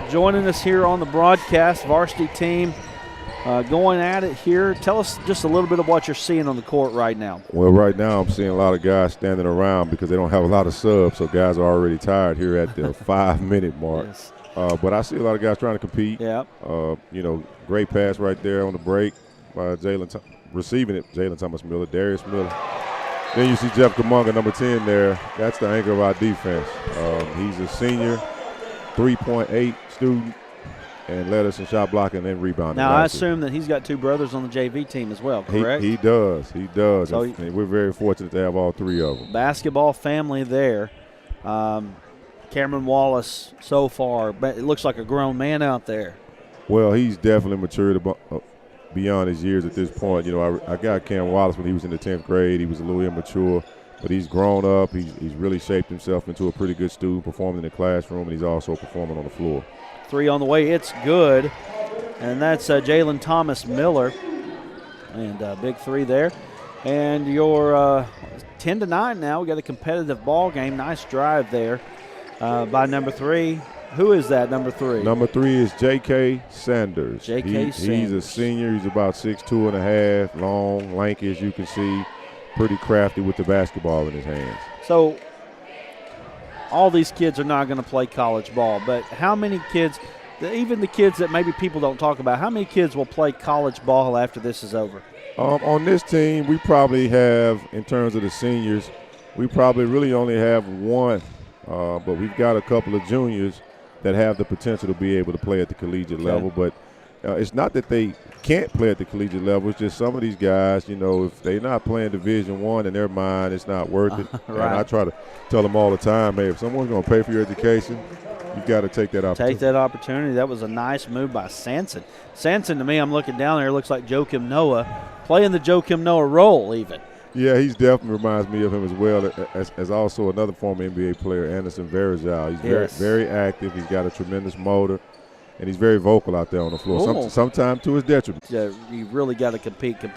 joining us here on the broadcast. Varsity team going at it here. Tell us just a little bit of what you're seeing on the court right now. Well, right now I'm seeing a lot of guys standing around because they don't have a lot of subs, so guys are already tired here at the 5-minute mark. Yes. But I see a lot of guys trying to compete. Yeah. Great pass right there on the break by receiving it, Jalen Thomas Miller, Darius Miller. Then you see Jeff Kamunga, number 10 there. That's the anchor of our defense. He's a senior, 3.8 student, and led us in shot blocking and rebounding. Now, I assume that he's got two brothers on the JV team as well, correct? He does. He does. So and we're very fortunate to have all three of them. Basketball family there. Cameron Wallace so far, but it looks like a grown man out there. Well, he's definitely matured beyond his years at this point. I got Cam Wallace when he was in the 10th grade. He was a little immature, but he's grown up. He's really shaped himself into a pretty good student, performing in the classroom, and he's also performing on the floor. Three on the way. It's good. And that's Jalen Thomas Miller. And big three there. And you're 10-9 now. We got a competitive ball game. Nice drive there by number 3. Who is that, number 3? Number 3 is J.K. Sanders. Sanders. He's a senior. He's about 6'2 and a half, long, lanky, as you can see, pretty crafty with the basketball in his hands. So all these kids are not going to play college ball, but how many kids, even the kids that maybe people don't talk about, how many kids will play college ball after this is over? On this team, we probably have, in terms of the seniors, we probably really only have one, but we've got a couple of juniors that have the potential to be able to play at the collegiate level. But it's not that they can't play at the collegiate level. It's just some of these guys, if they're not playing Division I in their mind, it's not worth it. Right. And I try to tell them all the time, hey, if someone's going to pay for your education, you've got to take that opportunity. Take that opportunity. That was a nice move by Sanson. Sanson, to me, I'm looking down there, looks like Joakim Noah, playing the Joakim Noah role even. Yeah, he's definitely reminds me of him as well, as also another former NBA player, Anderson Varejao. He's very active. He's got a tremendous motor, and he's very vocal out there on the floor, sometimes to his detriment. You really got to compete